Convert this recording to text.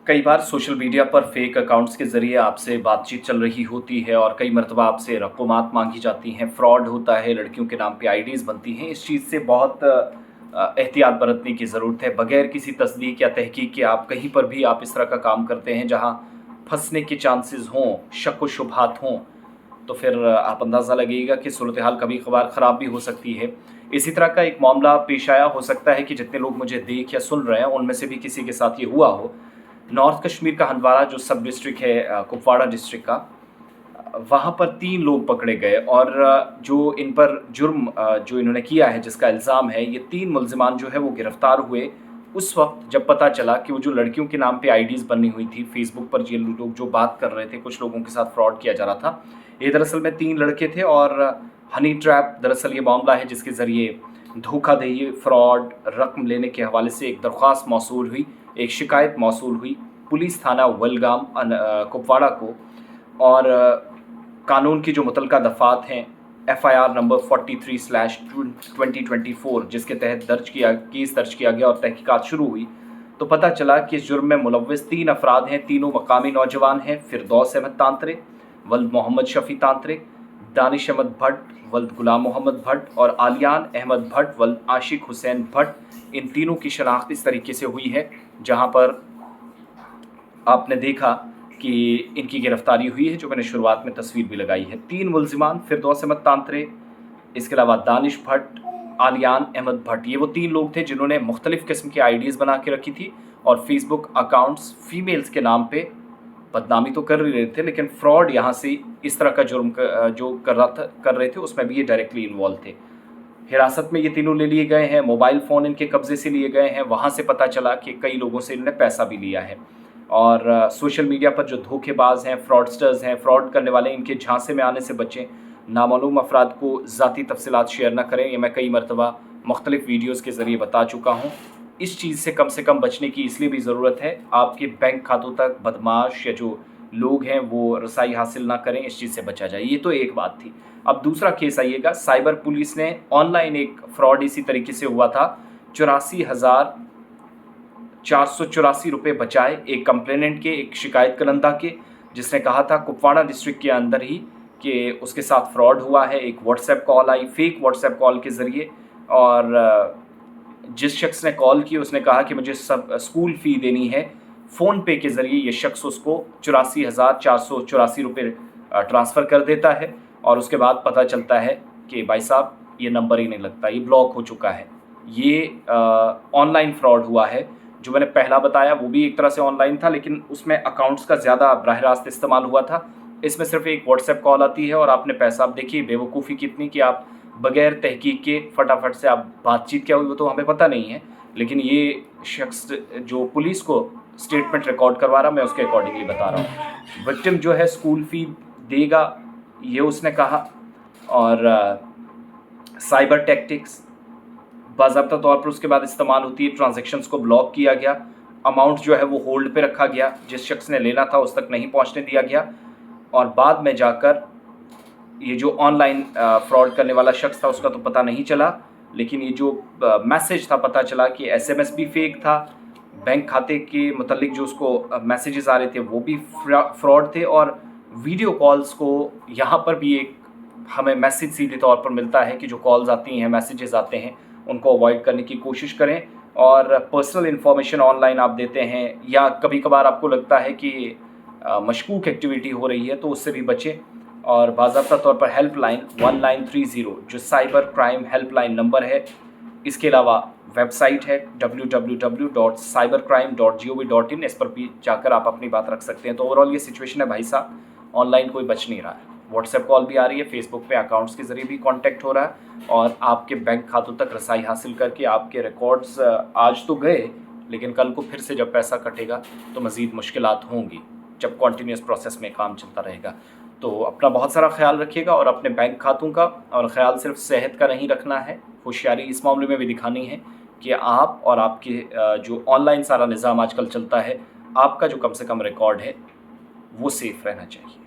कई बार social media पर fake accounts के ज़रिए आपसे बातचीत चल रही होती है और कई मरतबा आपसे रक़ुमात मांगी जाती हैं, फ्रॉड होता है, लड़कियों के नाम पे आईडीज़ बनती हैं। इस चीज़ से बहुत एहतियात बरतने की ज़रूरत है। बगैर किसी तस्दीक या तहकीक के आप कहीं पर भी आप इस तरह का काम करते हैं जहाँ फंसने के चांसेस हों, शक व शुबहात हों, तो फिर आप अंदाज़ा लगाइएगा कि सूरत हाल कभी कभार ख़राब भी हो सकती है। इसी तरह का एक मामला पेश आया, हो सकता है कि जितने लोग मुझे देख या सुन रहे हैं उनमें से भी किसी के साथ ये हुआ हो। नॉर्थ कश्मीर का हंदवारा जो सब डिस्ट्रिक्ट है, कुपवाड़ा डिस्ट्रिक्ट का, वहाँ पर 3 लोग पकड़े गए और जो इन पर जुर्म जो इन्होंने किया है, जिसका इल्ज़ाम है, ये 3 मुल्ज़िमान जो है वो गिरफ़्तार हुए उस वक़्त जब पता चला कि वो जो लड़कियों के नाम पे आईडीज़ बनी हुई थी, फ़ेसबुक पर ये लोग जो बात कर रहे थे, कुछ लोगों के साथ फ्रॉड किया जा रहा था। ये दरअसल में 3 लड़के थे और हनी ट्रैप दरअसल ये मामला है जिसके ज़रिए धोखाधड़ी, फ्रॉड, रक़म लेने के हवाले से एक दरख्वास्त मौसूल हुई, एक शिकायत मौसूल हुई पुलिस थाना वलगाम कुपवाड़ा को। और कानून की जो मुतलका दफ़ात हैं, FIR नंबर 43/2024 जिसके तहत केस दर्ज किया गया और तहकीकात शुरू हुई, तो पता चला कि इस जुर्म में मुलव्वस 3 अफराद हैं। तीनों मकामी नौजवान हैं। फिरदौस अहमद तांत्रे वल्द मोहम्मद शफ़ी तांत्रे, दानिश अहमद भट्ट वल्द गुलाम मोहम्मद भट्ट और आलियान अहमद भट्ट वल्द आशिक हुसैन भट्ट। इन तीनों की शनाख्त इस तरीके से हुई है, जहाँ पर आपने देखा कि इनकी गिरफ्तारी हुई है, जो मैंने शुरुआत में तस्वीर भी लगाई है। 3 मुल्ज़िमान फिरदौस अहमद तांत्रे, इसके अलावा दानिश भट्ट, आलियान अहमद भट्ट, ये वो 3 लोग थे जिन्होंने मुख्तलिफ़ किस्म की आईडीज़ बना के रखी थी और फेसबुक अकाउंट्स फ़ीमेल्स के नाम पे बदनामी तो कर ही रहे थे, लेकिन फ्रॉड यहाँ से इस तरह का जुर्म जो कर रहे थे उसमें भी ये डायरेक्टली इन्वॉल्व थे। हिरासत में ये तीनों ले लिए गए हैं, मोबाइल फ़ोन इनके कब्ज़े से लिए गए हैं। वहाँ से पता चला कि कई लोगों से इन्होंने पैसा भी लिया है और सोशल मीडिया पर जो धोखेबाज हैं, फ्रॉडस्टर्स हैं, फ्रॉड करने वाले, इनके झांसे में आने से बचें। नामालूम अफराद को ज़ाती तफसीलात शेयर ना करें, ये मैं कई मरतबा मुख्तलिफ़ वीडियोज़ के ज़रिए बता चुका हूँ। इस चीज़ से कम बचने की इसलिए भी ज़रूरत है, आपके बैंक खातों तक बदमाश या जो लोग हैं वो रसाई हासिल ना करें, इस चीज़ से बचा जाए। ये तो एक बात थी। अब दूसरा केस आइएगा, साइबर पुलिस ने ऑनलाइन एक फ्रॉड इसी तरीके से हुआ था, 84,484 रुपये बचाए एक कंप्लेनेंट के, एक शिकायत करंदा के, जिसने कहा था कुपवाड़ा डिस्ट्रिक्ट के अंदर ही कि उसके साथ फ्रॉड हुआ है। एक व्हाट्सएप कॉल आई, फेक व्हाट्सएप कॉल के ज़रिए, और जिस शख्स ने कॉल की उसने कहा कि मुझे सब स्कूल फ़ी देनी है। फ़ोन पे के ज़रिए ये शख्स उसको 84,484 रुपये ट्रांसफ़र कर देता है और उसके बाद पता चलता है कि भाई साहब ये नंबर ही नहीं लगता, ये ब्लॉक हो चुका है। ये ऑनलाइन फ्रॉड हुआ है। जो मैंने पहला बताया वो भी एक तरह से ऑनलाइन था, लेकिन उसमें अकाउंट्स का ज़्यादा बराह रास्त इस्तेमाल हुआ था। इसमें सिर्फ एक व्हाट्सएप कॉल आती है और आपने पैसा, आप देखिए बेवकूफ़ी कितनी कि आप बगैर तहकीक के फटाफट से आप बातचीत क्या हुई वो तो हमें पता नहीं है, लेकिन ये शख्स जो पुलिस को स्टेटमेंट रिकॉर्ड करवा रहा, मैं उसके अकॉर्डिंगली बता रहा हूँ। विक्टिम जो है स्कूल फ़ी देगा, ये उसने कहा। और साइबर टैक्टिक्स बाज़ाब्ता तौर पर उसके बाद इस्तेमाल होती है। ट्रांजैक्शंस को ब्लॉक किया गया, अमाउंट जो है वो होल्ड पे रखा गया, जिस शख्स ने लेना था उस तक नहीं पहुंचने दिया गया, और बाद में जाकर ये जो ऑनलाइन फ्रॉड करने वाला शख्स था उसका तो पता नहीं चला, लेकिन ये जो मैसेज था पता चला कि SMS भी फेक था, बैंक खाते के मुतल्लिक जो उसको मैसेजेस आ रहे थे वो भी फ्रॉड थे, और वीडियो कॉल्स को यहाँ पर भी एक हमें मैसेज सीधे तौर पर मिलता है कि जो कॉल्स आती हैं, मैसेजेस आते हैं, उनको अवॉइड करने की कोशिश करें। और पर्सनल इन्फॉर्मेशन ऑनलाइन आप देते हैं या कभी कभार आपको लगता है कि मशकूक एक्टिविटी हो रही है तो उससे भी बचें। और बाज़ाब्ता तौर पर हेल्पलाइन 1930 जो साइबर क्राइम हेल्पलाइन नंबर है, इसके अलावा वेबसाइट है www.cybercrime.gov.in, इस पर भी जाकर आप अपनी बात रख सकते हैं। तो ओवरऑल ये सिचुएशन है भाई साहब, ऑनलाइन कोई बच नहीं रहा है। व्हाट्सएप कॉल भी आ रही है, फेसबुक पे अकाउंट्स के ज़रिए भी कांटेक्ट हो रहा है, और आपके बैंक खातों तक रसाई हासिल करके आपके रिकॉर्ड्स आज तो गए, लेकिन कल को फिर से जब पैसा कटेगा तो मज़ीद मुश्किलात होंगी, जब कॉन्टीन्यूस प्रोसेस में काम चलता रहेगा। तो अपना बहुत सारा ख्याल रखिएगा और अपने बैंक खातों का, और ख्याल सिर्फ सेहत का नहीं रखना है, होशियारी इस मामले में भी दिखानी है कि आप और आपके जो ऑनलाइन सारा निज़ाम आजकल चलता है, आपका जो कम से कम रिकॉर्ड है वो सेफ़ रहना चाहिए।